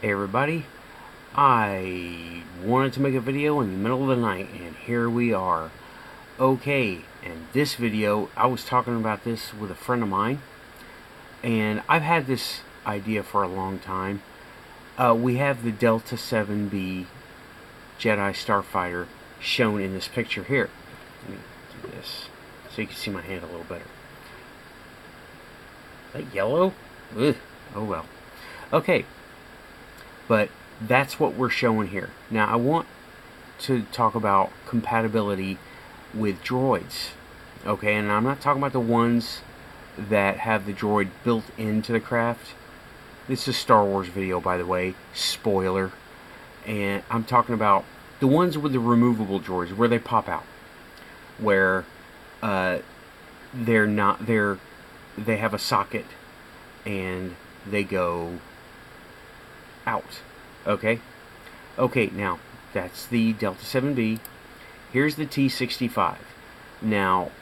Hey everybody, I wanted to make a video in the middle of the night and here we are. Okay, and this video, I was talking about this with a friend of mine and I've had this idea for a long time. We have the Delta 7B Jedi Starfighter shown in this picture here. Let me do this so you can see my hand a little better. Is that yellow? Ugh. Oh well. Okay. But that's what we're showing here. Now I want to talk about compatibility with droids. Okay, and I'm not talking about the ones that have the droid built into the craft. This is a Star Wars video, by the way. Spoiler. And I'm talking about the ones with the removable droids, where they pop out. Where they have a socket and they go out. Okay, now that's the Delta 7B. Here's the T65. Now,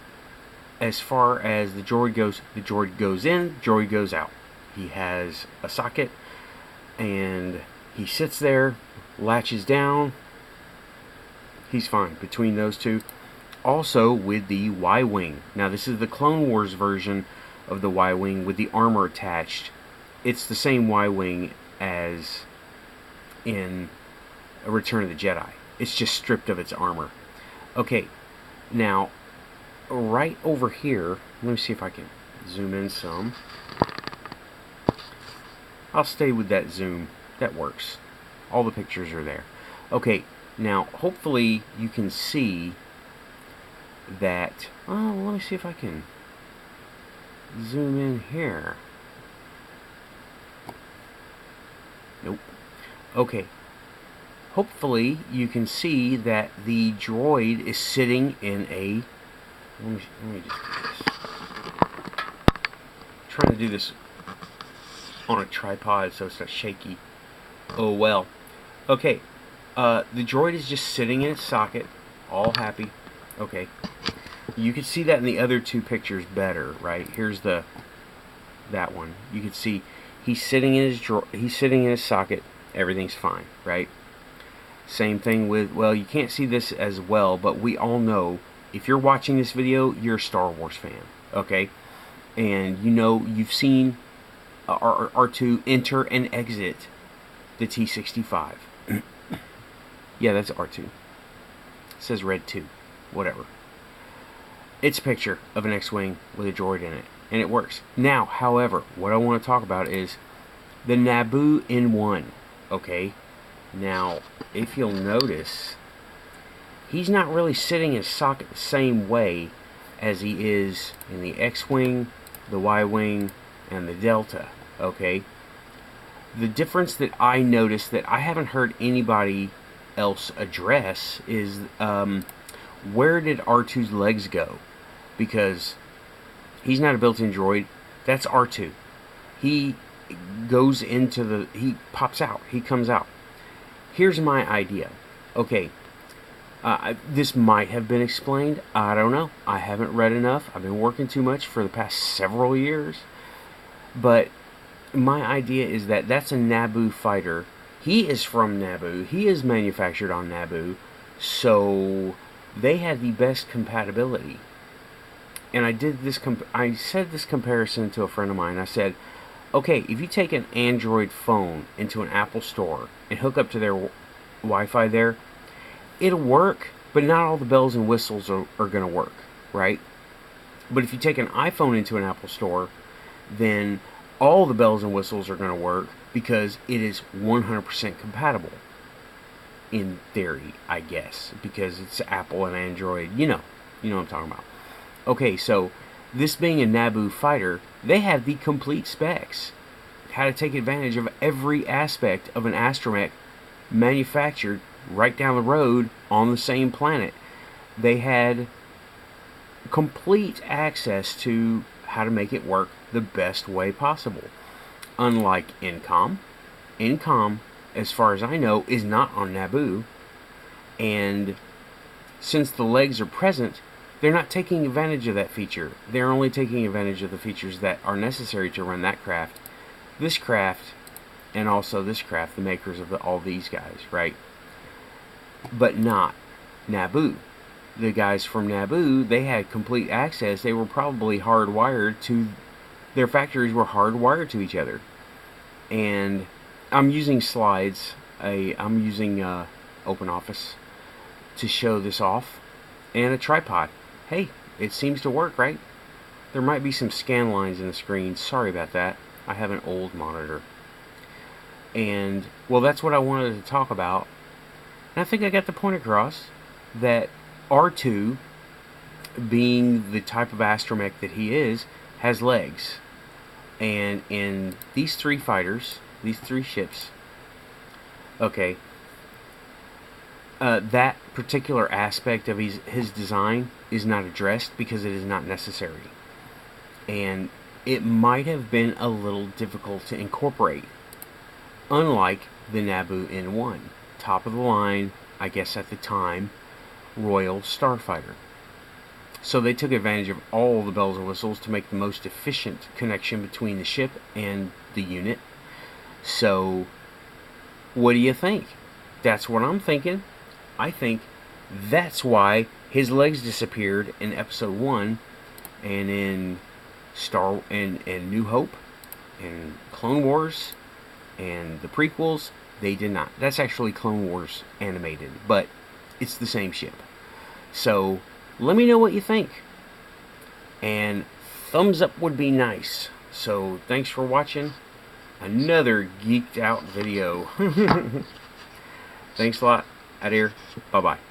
as far as the droid goes in, the droid goes out. He has a socket and he sits there, latches down. He's fine between those two. Also with the Y-Wing. Now this is the Clone Wars version of the Y-Wing with the armor attached. It's the same Y-Wing as in A Return of the Jedi. It's just stripped of its armor. Okay, now right over here, let me see if I can zoom in some. I'll stay with that zoom. That works. All the pictures are there. Okay, now hopefully you can see that. Oh, let me see if I can zoom in here. Nope. Okay. Hopefully you can see that the droid is sitting in a... Let me just do this. I'm trying to do this on a tripod so it's not shaky. Oh well. Okay. The droid is just sitting in its socket, all happy. Okay. You can see that in the other two pictures better, right? Here's that one. You can see he's sitting in his socket. Everything's fine, right? Same thing with, well, you can't see this as well, but we all know, if you're watching this video, you're a Star Wars fan, okay? And you know, you've seen R2 enter and exit the T65. Yeah, that's R2. It says Red 2. Whatever. It's a picture of an X-Wing with a droid in it, and it works. Now, however, what I want to talk about is the Naboo N1. Okay, now if you'll notice, he's not really sitting in his socket the same way as he is in the X-Wing, the Y-Wing, and the Delta. Okay, the difference that I noticed that I haven't heard anybody else address is where did R2's legs go? Because he's not a built-in droid. That's R2. He goes into he pops out. He comes out. Here's my idea. Okay, this might have been explained. I don't know. I haven't read enough. I've been working too much for the past several years. But my idea is that that's a Naboo fighter. He is from Naboo. He is manufactured on Naboo. So they had the best compatibility. And I did this. I said this comparison to a friend of mine. I said, okay, if you take an Android phone into an Apple store and hook up to their Wi-Fi there, it'll work, but not all the bells and whistles are going to work, right? But if you take an iPhone into an Apple store, then all the bells and whistles are going to work because it is 100% compatible. In theory, I guess, because it's Apple and Android. You know what I'm talking about. Okay, so this being a Naboo fighter, they have the complete specs. How to take advantage of every aspect of an Astromech manufactured right down the road on the same planet. They had complete access to how to make it work the best way possible. Unlike Incom. Incom, as far as I know, is not on Naboo. And since the legs are present, they're not taking advantage of that feature. They're only taking advantage of the features that are necessary to run that craft. This craft and also this craft, the makers of all these guys, right? But not Naboo. The guys from Naboo, they had complete access. They were probably hardwired to, their factories were hardwired to each other. And I'm using slides. I'm using OpenOffice to show this off, and a tripod. Hey, it seems to work, right? There might be some scan lines in the screen. Sorry about that. I have an old monitor. And, well, that's what I wanted to talk about. And I think I got the point across that R2, being the type of astromech that he is, has legs. And in these three fighters, these three ships, okay, that particular aspect of his design is not addressed because it is not necessary. And it might have been a little difficult to incorporate. Unlike the Naboo N1, top of the line, I guess at the time, Royal Starfighter. So they took advantage of all the bells and whistles to make the most efficient connection between the ship and the unit. So, what do you think? That's what I'm thinking. I think that's why his legs disappeared in Episode 1 and in New Hope and Clone Wars and the prequels. They did not. That's actually Clone Wars animated, but it's the same ship. So, let me know what you think. And thumbs up would be nice. So, thanks for watching another geeked out video. Thanks a lot. Out here. Bye-bye.